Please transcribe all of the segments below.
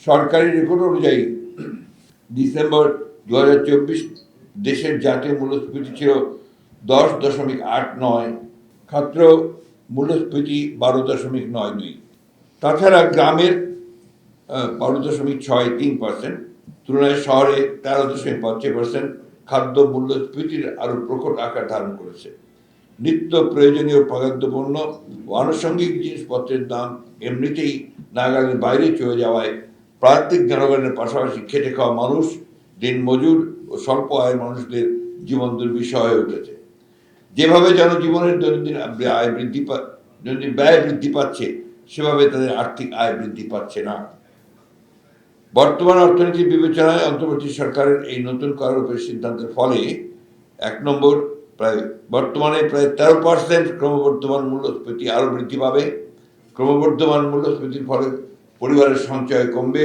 সরকারি রেকর্ড অনুযায়ী ডিসেম্বর 2024 দেশের জাতীয় মূল্যস্ফীতি ছিল 10.89, ক্ষেত্র মূল্যস্ফীতি 12.92। তাছাড়া গ্রামের 12.63%, তুলনায় শহরে 13.5% খাদ্য মূল্যস্ফীতির আরও প্রকট আকার ধারণ করেছে। নিত্য প্রয়োজনীয় পদার্থপণ্য ও আনুষঙ্গিক জিনিসপত্রের দাম এমনিতেই নাগালের বাইরে চলে যাওয়ায় প্রান্তিক জনগণের পাশাপাশি খেটে খাওয়া মানুষ, দিনমজুর ও স্বল্প আয়ের মানুষদের জীবন দুর্বিষহ হয়ে উঠেছে। যেভাবে জনজীবনের দৈনন্দিন ব্যয় বৃদ্ধি পাচ্ছে, সেভাবে তাদের আর্থিক আয় বৃদ্ধি পাচ্ছে না। বর্তমান অর্থনীতির বিবেচনায় অন্তর্বর্তী সরকারের এই নতুন করারোপের সিদ্ধান্তের ফলে 1 নম্বর, বর্তমানে প্রায় 13% ক্রমবর্ধমান মূল্যস্ফীতি আরও বৃদ্ধি পাবে। ক্রমবর্ধমান মূল্যস্ফীতির ফলে পরিবারের সঞ্চয় কমবে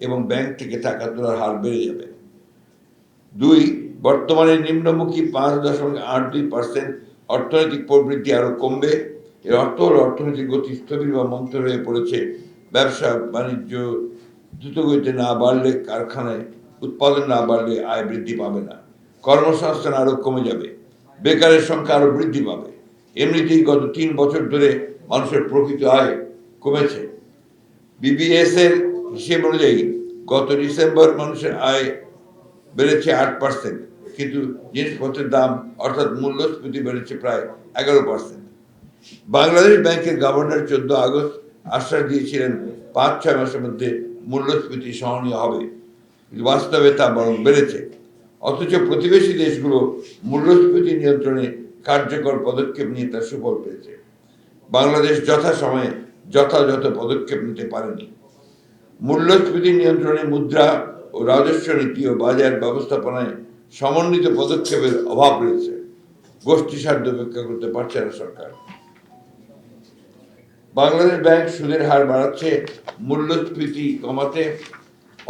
এবং ব্যাংক থেকে টাকা তোলার হার বেড়ে যাবে। 2, বর্তমানে নিম্নমুখী 5.82% অর্থনৈতিক প্রবৃদ্ধি আরও কমবে। এর অর্থ হল অর্থনৈতিক গতি স্থবির বা মন্থর হয়ে পড়েছে। ব্যবসা বাণিজ্য দ্রুতগতিতে না বাড়লে, কারখানায় উৎপাদন না বাড়লে আয় বৃদ্ধি পাবে না। কর্মসংস্থান আরও কমে যাবে, বেকারের সংখ্যা আরও বৃদ্ধি পাবে। এমনিতেই গত 3 বছর ধরে মানুষের প্রকৃত আয় কমেছে। বিবিএস এর হিসেব অনুযায়ী গত ডিসেম্বর মানুষের আয় বেড়েছে 8%, কিন্তু জিনিসপত্রের দাম অর্থাৎ মূল্যস্ফীতি বেড়েছে প্রায় 11%। বাংলাদেশ ব্যাংকের গভর্নর 14 আগস্ট আশ্বাস দিয়েছিলেন 5-6 মাসের মধ্যে মূল্যস্ফীতি সহনীয় হবে, কিন্তু বাস্তবে তা বরং বেড়েছে। অথচ প্রতিবেশী দেশগুলো মূল্যস্ফীতি নিয়ন্ত্রণে কার্যকর পদক্ষেপ নিয়ে তার সুফল পেয়েছে। বাংলাদেশ যথাসময়ে যথাযথ পদক্ষেপ নিতে পারেনি। মূল্যস্ফীতি নিয়ন্ত্রণে মুদ্রা ও রাজস্ব নীতি ও বাজার ব্যবস্থাপনায় সমন্বিত পদক্ষেপের অভাব রয়েছে। গোষ্ঠী স্বার্থ উপেক্ষা করতে পারছে না সরকার। বাংলাদেশ ব্যাংক সুদের হার বাড়াচ্ছে মূল্যস্ফীতি কমাতে,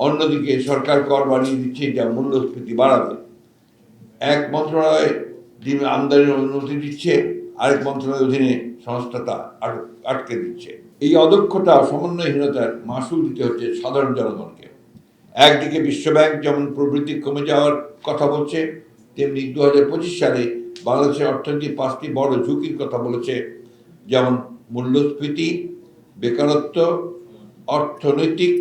অন্যদিকে সরকার কর বাড়িয়ে দিচ্ছে যা মূল্যস্ফীতি বাড়াবে। এক মন্ত্রণালয় আমদানির অনুমতি দিচ্ছে, আরেক মন্ত্রণালয়ের অধীনে সংস্থা তা আটকে দিচ্ছে। এই অদক্ষতা ও সমন্বয়হীনতার মাসুল দিতে হচ্ছে সাধারণ জনগণকে। একদিকে বিশ্বব্যাংক যেমন প্রবৃদ্ধি কমে যাওয়ার কথা বলছে, তেমনি 2025 সালে বাংলাদেশের অর্থনীতি 5টি বড় ঝুঁকির কথা বলেছে, যেমন মূল্যস্ফীতি, বেকারত্ব, অর্থনৈতিক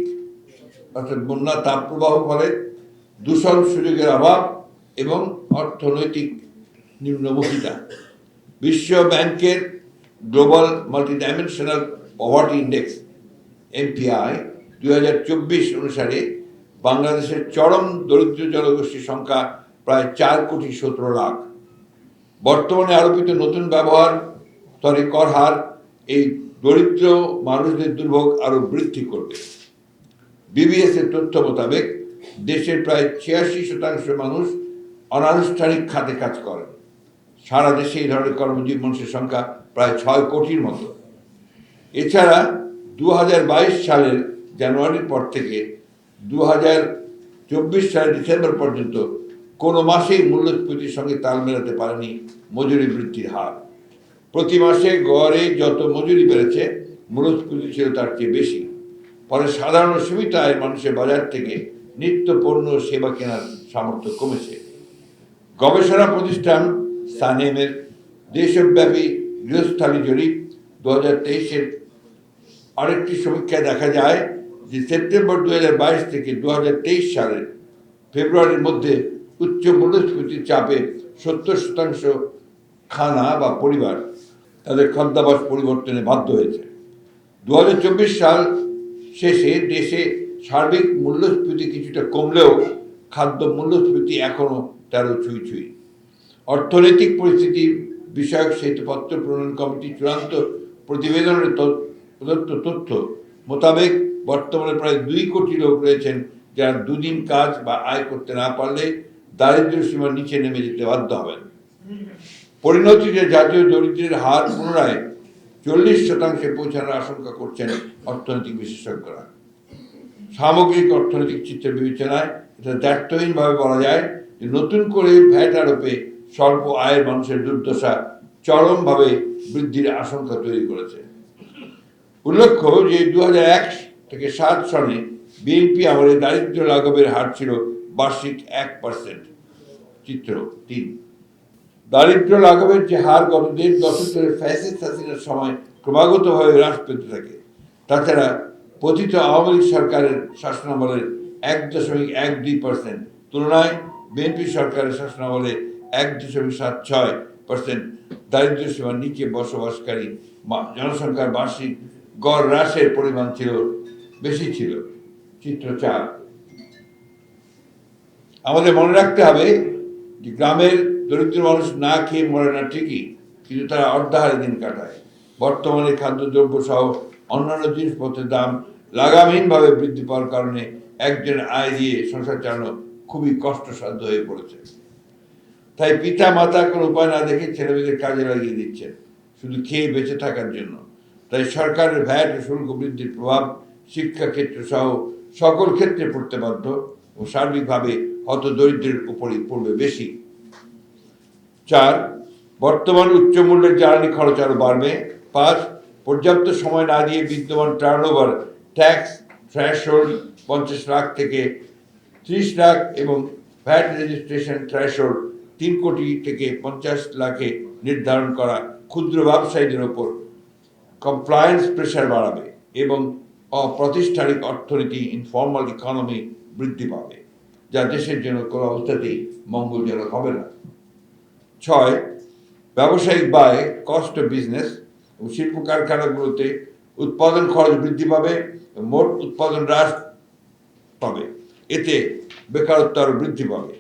অর্থাৎ বন্যা, তাপপ্রবাহ ফলে দূষণ সুযোগের অভাব এবং অর্থনৈতিক নিম্নমুখিতা। বিশ্ব ব্যাংকের global multidimensional poverty index MPI 2024 অনুসারে বাংলাদেশের চরম দরিদ্র জনগোষ্ঠীর সংখ্যা প্রায় 4,17 লাখ। বর্তমানে আরোপিত নতুন ব্যবহার স্তরে কর হার এই দরিদ্র মানুষদের দুর্ভোগ আরও বৃদ্ধি করবে। বিবিএস এর তথ্য মোতাবেক দেশের প্রায় 86% মানুষ অনানুষ্ঠানিক খাতে কাজ করেন। সারা দেশে এই ধরনের কর্মজীবী মানুষের সংখ্যা প্রায় 6 কোটির মতো। এছাড়া 2022 সালের জানুয়ারির পর থেকে 2024 সালের ডিসেম্বর পর্যন্ত কোনো মাসেই মূল্যস্ফীতির সঙ্গে তাল মেলাতে পারেনি মজুরি বৃদ্ধির হার। প্রতি মাসে গড়ে যত মজুরি বেড়েছে, মূল্যস্ফীতি ছিল তার চেয়ে বেশি। ফলে সাধারণ সীমিত আয়ের মানুষের বাজার থেকে নিত্য পণ্য সেবা কেনার সামর্থ্য কমেছে। গবেষণা প্রতিষ্ঠান সানেমের দেশব্যাপী গৃহস্থালী জরিপ 2023-এর আরেকটি সমীক্ষায় দেখা যায় যে সেপ্টেম্বর 2022 থেকে 2023 সালের ফেব্রুয়ারির মধ্যে উচ্চ মূল্যস্ফীতির চাপে 70% খানা বা পরিবার তাদের খাদ্যাভ্যাস পরিবর্তনে বাধ্য হয়েছে। 2024 সাল শেষে দেশে সার্বিক মূল্যস্ফীতি কিছুটা কমলেও খাদ্য মূল্যস্ফীতি এখনও 13 ছুঁই। অর্থনৈতিক পরিস্থিতি বিষয়ক শ্বেতপত্র প্রণয়ন কমিটি চূড়ান্ত প্রতিবেদনের প্রদত্ত তথ্য মোতাবেক বর্তমানে প্রায় 2 কোটি লোক রয়েছেন যারা দুদিন কাজ বা আয় করতে না পারলে দারিদ্র্য সীমার নিচে নেমে যেতে বাধ্য হবেন। পরিণতিতে জাতীয় দরিদ্রের হার পুনরায় 40% পৌঁছানোর আশঙ্কা করছেন অর্থনৈতিক বিশেষজ্ঞরা। সামগ্রিক অর্থনৈতিক চিত্রের বিবেচনায় এটা দ্ব্যর্থহীনভাবে বলা যায় যে নতুন করে ভ্যাট আরোপে স্বল্প আয়ের মানুষের দুর্দশা চরমভাবে বৃদ্ধির আশঙ্কা তৈরি করেছে। উল্লেখ্য যে 2001 থেকে 7 সনে বিএনপি আমলে দারিদ্র্য লাঘবের হার ছিল বার্ষিক 1%। চিত্র 3। দারিদ্র্য লাঘবের যে হার গত 1.5 দশক ধরে ফ্যাসিস্ট হাসিনার সময় ক্রমাগতভাবে হ্রাস পেতে থাকে, তাছাড়া পতিত আওয়ামী লীগ সরকারের শাসনামলের 1.12% তুলনায় বিএনপি সরকারের শাসনামলে 1.76% দারিদ্র্য সীমার নিচে বসবাসকারী জনসংখ্যার বার্ষিক গড় হ্রাসের পরিমাণ বেশি ছিল। চিত্র 4। আমাদের মনে রাখতে হবে যে গ্রামের দরিদ্র মানুষ না খেয়ে মরে না ঠিকই, কিন্তু তারা অর্ধাহারে দিন কাটায়। বর্তমানে খাদ্যদ্রব্য সহ অন্যান্য জিনিসপত্রের দাম লাগামহীনভাবে বৃদ্ধি পাওয়ার কারণে একজনের আয় দিয়ে সংসার চালানো খুবই কষ্টসাধ্য হয়ে পড়েছে। তাই পিতা মাতা কোনো উপায় না দেখে ছেলেমেয়েদের কাজে লাগিয়ে দিচ্ছেন শুধু খেয়ে বেঁচে থাকার জন্য। তাই সরকারের ভ্যাট ও শুল্ক বৃদ্ধির প্রভাব শিক্ষাক্ষেত্র সহ সকল ক্ষেত্রে পড়তে বাধ্য ও সার্বিকভাবে হত দরিদ্রের উপরই পড়বে বেশি। 4. বর্তমান উচ্চ মূল্যের জ্বালানি খরচ আরও বাড়বে। 5. পর্যাপ্ত সময় না দিয়ে বিদ্যমান টার্নওভার ট্যাক্স থ্রেশহোল্ড 50 লাখ থেকে 30 লাখ এবং ভ্যাট রেজিস্ট্রেশন থ্রেশহোল্ড 3 কোটি থেকে 50 লাখে নির্ধারণ করা ক্ষুদ্র ব্যবসায়ীদের ওপর কমপ্লায়েন্স প্রেশার বাড়াবে এবং অপ্রাতিষ্ঠানিক অর্থনীতি ইনফর্মাল ইকোনমি বৃদ্ধি পাবে, যা দেশের জন্য কোনো অবস্থাতেই মঙ্গলজনক হবে না। 6. ব্যবসায়িক ব্যয় কস্ট অফ বিজনেস ও শিল্প কারখানাগুলোতে উৎপাদন খরচ বৃদ্ধি পাবে, মোট উৎপাদন হ্রাস পাবে, এতে বেকারত্ব আরও বৃদ্ধি পাবে।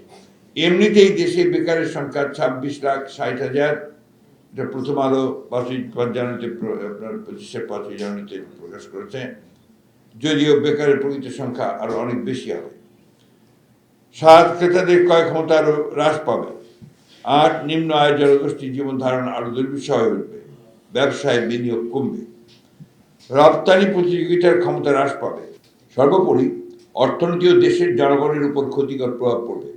এমনিতেই দেশে বেকারের সংখ্যা 26,60,000, এটা প্রথম আলো 5 জানুয়ারিতে আপনার 25 জানুয়ারিতে প্রকাশ করেছে, যদিও বেকারের প্রকৃত সংখ্যা আরও অনেক বেশি হবে। 7. ক্রেতাদের ক্রয় ক্ষমতা আরও হ্রাস পাবে। 8. নিম্ন আয়ের জনগোষ্ঠীর জীবন ধারণ আরও দুর্বিষহ হয়ে উঠবে, ব্যবসায় বিনিয়োগ কমবে, রপ্তানি প্রতিযোগিতার ক্ষমতা হ্রাস পাবে। সর্বোপরি অর্থনীতি ও দেশের জনগণের উপর ক্ষতিকর প্রভাব পড়বে।